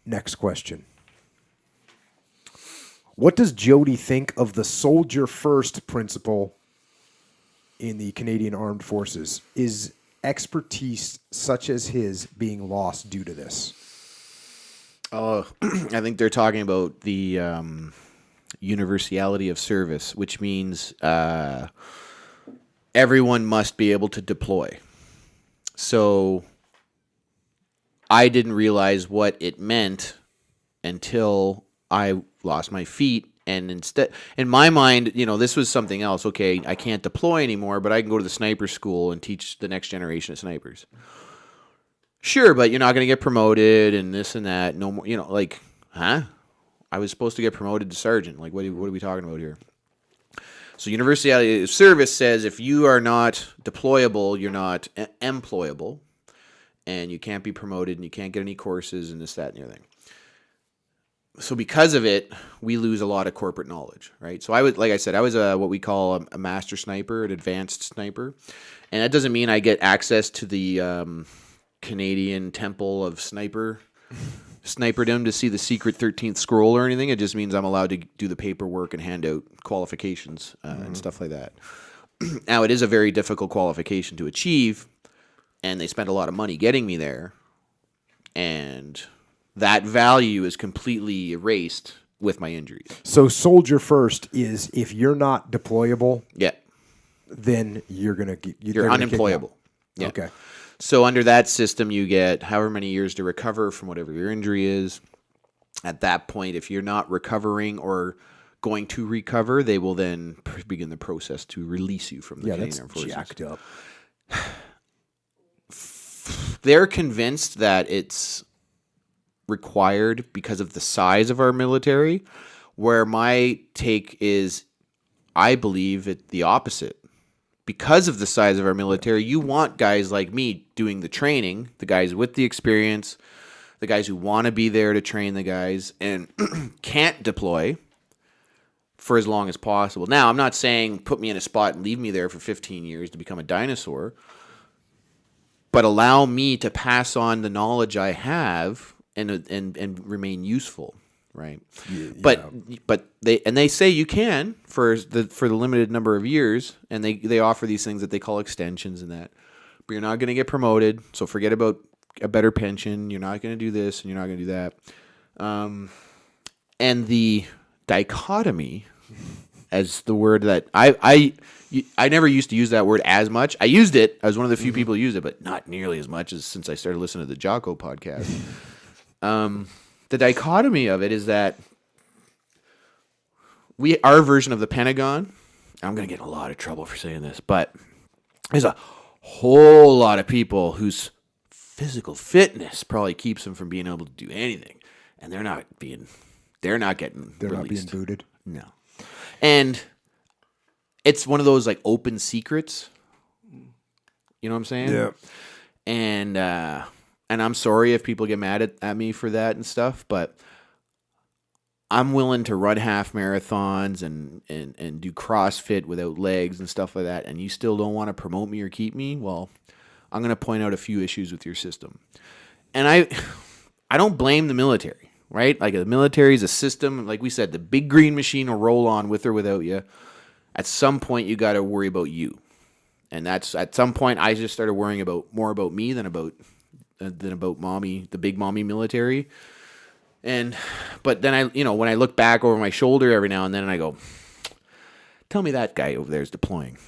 Next question. What does Jody think of the soldier first principle in the Canadian Armed Forces? Is expertise such as his being lost due to this? Oh, I think they're talking about the universality of service, which means everyone must be able to deploy. So I didn't realize what it meant until I lost my feet. And instead, in my mind, this was something else. Okay, I can't deploy anymore, but I can go to the sniper school and teach the next generation of snipers. Sure, but you're not going to get promoted and this and that. No more, huh? I was supposed to get promoted to sergeant. Like, what are we talking about here? So universality of service says if you are not deployable, you're not employable, and you can't be promoted, and you can't get any courses, and this, that, and the other thing. So because of it, we lose a lot of corporate knowledge, right? So I was what we call a master sniper, an advanced sniper, and that doesn't mean I get access to the Canadian Temple of Sniperdom to see the secret 13th scroll or anything. It just means I'm allowed to do the paperwork and hand out qualifications and stuff like that. Now, it is a very difficult qualification to achieve, and they spent a lot of money getting me there, and that value is completely erased with my injuries. So soldier first is if you're not deployable, yeah, then you're unemployable. Yeah. Okay. So under that system, you get however many years to recover from whatever your injury is. At that point, if you're not recovering or going to recover, they will then begin the process to release you from the Canadian Armed Forces. Jacked up. They're convinced that it's required because of the size of our military, where my take is I believe it the opposite. Because of the size of our military, you want guys like me doing the training, the guys with the experience, the guys who want to be there to train the guys and can't deploy for as long as possible. Now, I'm not saying put me in a spot and leave me there for 15 years to become a dinosaur, but allow me to pass on the knowledge I have and remain useful. Right, but they say you can for the limited number of years, and they offer these things that they call extensions and that, but you're not going to get promoted. So forget about a better pension. You're not going to do this, and you're not going to do that. And the dichotomy, as the word that I never used to use that word as much. I used it. I was one of the few people who used it, but not nearly as much as since I started listening to the Jocko podcast. The dichotomy of it is that our version of the Pentagon, I'm going to get in a lot of trouble for saying this, but there's a whole lot of people whose physical fitness probably keeps them from being able to do anything, and they're not getting released. Not being booted. No. And it's one of those like open secrets. You know what I'm saying? Yeah. And I'm sorry if people get mad at me for that and stuff, but I'm willing to run half marathons and do CrossFit without legs and stuff like that, and you still don't want to promote me or keep me? Well, I'm going to point out a few issues with your system. And I don't blame the military, right? Like the military is a system. Like we said, the big green machine will roll on with or without you. At some point, you got to worry about you. And that's at some point, I just started worrying more about me than about mommy, the big mommy military. But then when I look back over my shoulder every now and then, and I go, tell me that guy over there is deploying.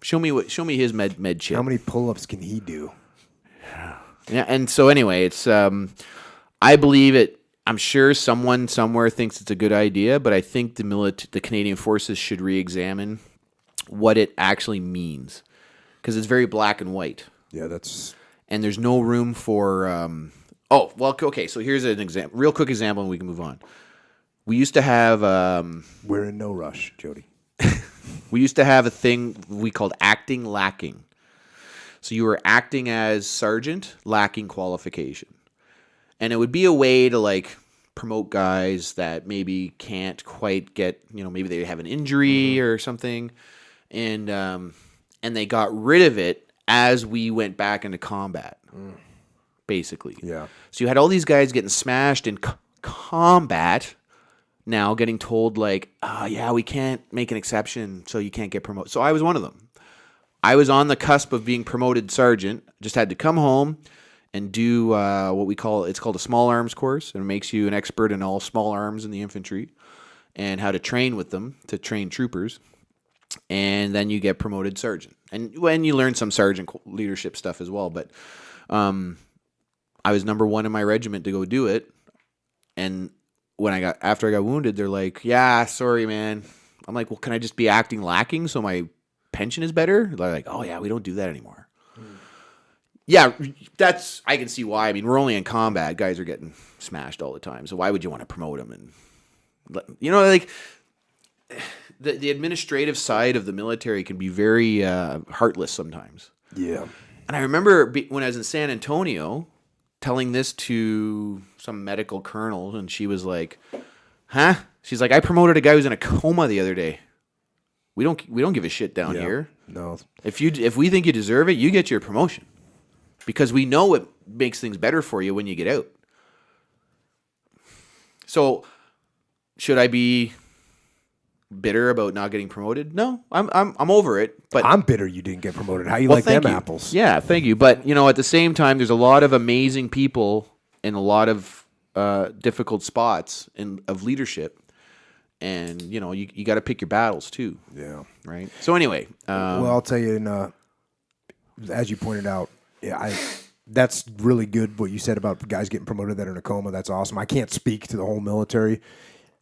Show me his med chip. How many pull-ups can he do? Yeah, and so anyway, it's I believe it. I'm sure someone somewhere thinks it's a good idea, but I think the Canadian Forces should re-examine what it actually means, because it's very black and white. Yeah, and there's no room for. Okay. So here's an example, real quick example, and we can move on. We used to have. We're in no rush, Jody. We used to have a thing we called acting lacking. So you were acting as sergeant, lacking qualification, and it would be a way to like promote guys that maybe can't quite get. Maybe they have an injury or something, and they got rid of it as we went back into combat. basically. Yeah. So you had all these guys getting smashed in combat, now getting told like, yeah, we can't make an exception, so you can't get promoted. So I was one of them. I was on the cusp of being promoted sergeant. Just had to come home and do what we call, it's called a small arms course, and it makes you an expert in all small arms in the infantry and how to train with them to train troopers. And then you get promoted sergeant. And when you learn some sergeant leadership stuff as well. But I was number one in my regiment to go do it. And after I got wounded, they're like, yeah, sorry, man. I'm like, well, can I just be acting lacking so my pension is better? They're like, oh yeah, we don't do that anymore. Yeah, I can see why. I mean, we're only in combat. Guys are getting smashed all the time. So why would you want to promote them? And, like, the administrative side of the military can be very heartless sometimes. Yeah. And I remember when I was in San Antonio telling this to some medical colonel, and she was like, huh? She's like, I promoted a guy who was in a coma the other day. We don't give a shit down here. No. If we think you deserve it, you get your promotion. Because we know it makes things better for you when you get out. So, should I be bitter about not getting promoted? No, I'm over it. But I'm bitter you didn't get promoted. How you like them apples? Yeah, thank you. But at the same time, there's a lot of amazing people in a lot of difficult spots of leadership, and you got to pick your battles too. Yeah. Right. So anyway, well, I'll tell you, as you pointed out, yeah, that's really good what you said about guys getting promoted that are in a coma. That's awesome. I can't speak to the whole military.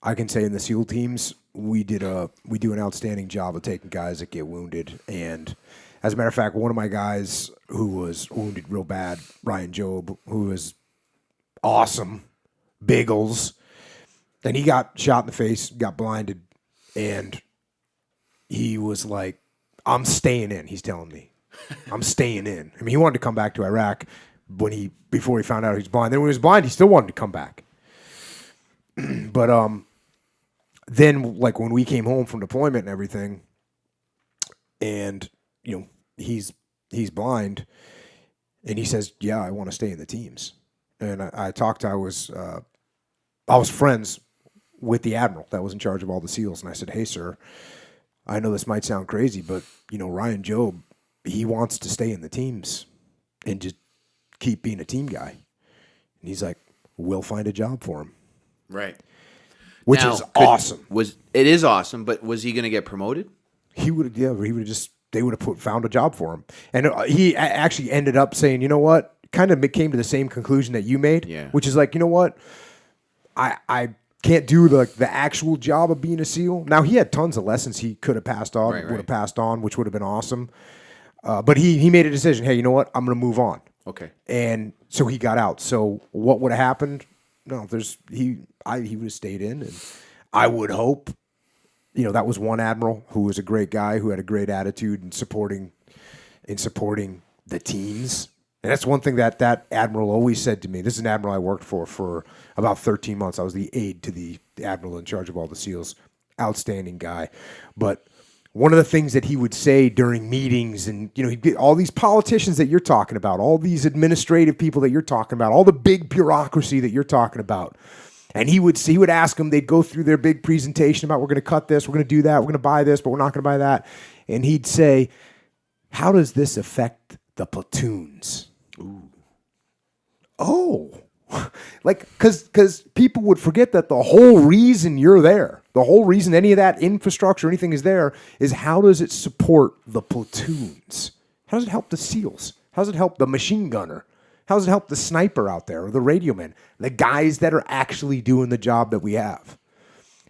I can say in the SEAL teams, we do an outstanding job of taking guys that get wounded. And as a matter of fact, one of my guys who was wounded real bad, Ryan Job, who was awesome, Biggles, and he got shot in the face, got blinded, and he was like, I'm staying in, he's telling me. I'm staying in. I mean, he wanted to come back to Iraq before he found out he was blind. Then when he was blind, he still wanted to come back. But then, like, when we came home from deployment and everything, and he's blind, and he says, "Yeah, I want to stay in the teams." And I was friends with the admiral that was in charge of all the SEALs, and I said, "Hey, sir, I know this might sound crazy, but Ryan Job, he wants to stay in the teams and just keep being a team guy." And he's like, "We'll find a job for him." Right. Which is awesome. It is awesome, but was he going to get promoted? He would have they would have found a job for him. And he actually ended up saying, you know what, kind of came to the same conclusion that you made, which is like, you know what, I can't do the actual job of being a SEAL. Now, he had tons of lessons he could have passed on, would have passed on, which would have been awesome. But he made a decision, hey, you know what, I'm going to move on. Okay. And so he got out. So what would have happened? No, he would have stayed in, and I would hope, that was one admiral who was a great guy who had a great attitude in supporting the teams. And that's one thing that admiral always said to me. This is an admiral I worked for about 13 months. I was the aide to the admiral in charge of all the SEALs. Outstanding guy. But one of the things that he would say during meetings, and he'd get all these politicians that you're talking about, all these administrative people that you're talking about, all the big bureaucracy that you're talking about, and he would ask them. They'd go through their big presentation about, we're going to cut this, we're going to do that, we're going to buy this, but we're not going to buy that, and he'd say, how does this affect the platoons? Ooh. Oh. Like, because people would forget that the whole reason you're there, the whole reason any of that infrastructure, anything is there, is how does it support the platoons? How does it help the SEALs? How does it help the machine gunner? How does it help the sniper out there or the radio man? The guys that are actually doing the job that we have.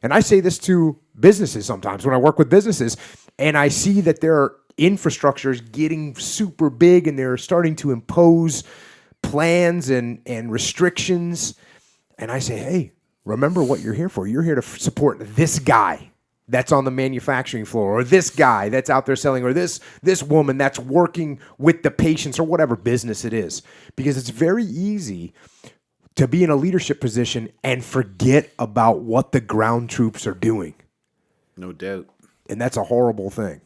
And I say this to businesses sometimes when I work with businesses, and I see that their infrastructure is getting super big and they're starting to impose plans and restrictions. And I say, hey, remember what you're here for. You're here to support this guy that's on the manufacturing floor, or this guy that's out there selling, or this woman that's working with the patients, or whatever business it is. Because it's very easy to be in a leadership position and forget about what the ground troops are doing. No doubt. And that's a horrible thing.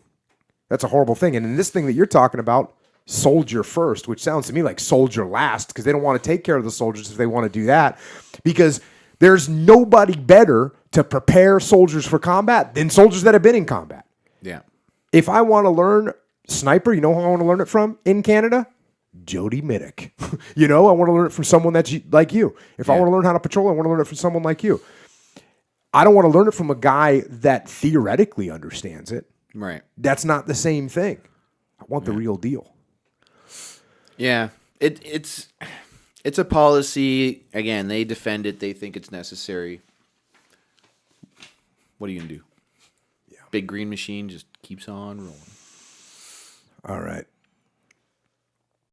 That's a horrible thing. And in this thing that you're talking about, soldier first, which sounds to me like soldier last, because they don't want to take care of the soldiers if they want to do that, because there's nobody better to prepare soldiers for combat than soldiers that have been in combat. Yeah. If I want to learn sniper, you know who I want to learn it from in Canada? Jody Middick. I want to learn it from someone that's like you. If I want to learn how to patrol, I want to learn it from someone like you. I don't want to learn it from a guy that theoretically understands it. Right. That's not the same thing. I want the real deal. Yeah. It's a policy. Again, they defend it. They think it's necessary. What are you going to do? Yeah. Big green machine just keeps on rolling. All right.